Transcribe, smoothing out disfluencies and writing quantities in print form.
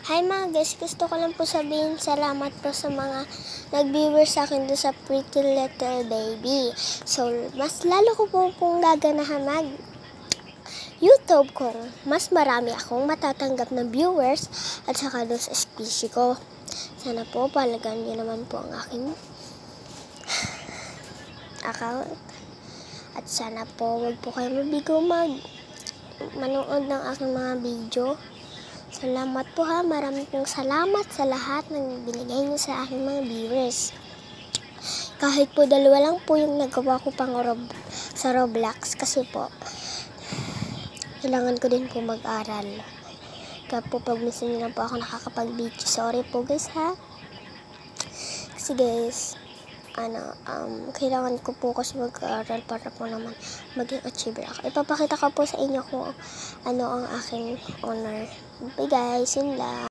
Hi mga guys, gusto ko lang po sabihin salamat po sa mga nag-viewer sa akin doon sa Pretty Little Baby. So, mas lalo ko po pong gaganahan mag YouTube kung mas marami akong matatanggap na viewers at saka doon sa species ko. Sana po palagan niyo naman po ang aking account. At sana po wag po kayo mabigo manood ng aking mga video. Salamat po ha. Maraming pong salamat sa lahat ng binigay niyo sa aking mga viewers. Kahit po 2 lang po yung nagawa ko pang sa Roblox kasi po kailangan ko din po mag-aral. Kaya po pag minsan lang po ako nakakapag-video. Sorry po guys ha. Kasi guys, kailangan ko po kasi mag-aaral para po naman maging achiever ako. Ipapakita ko po sa inyo kung ano ang aking honor. Bye guys, yun lang.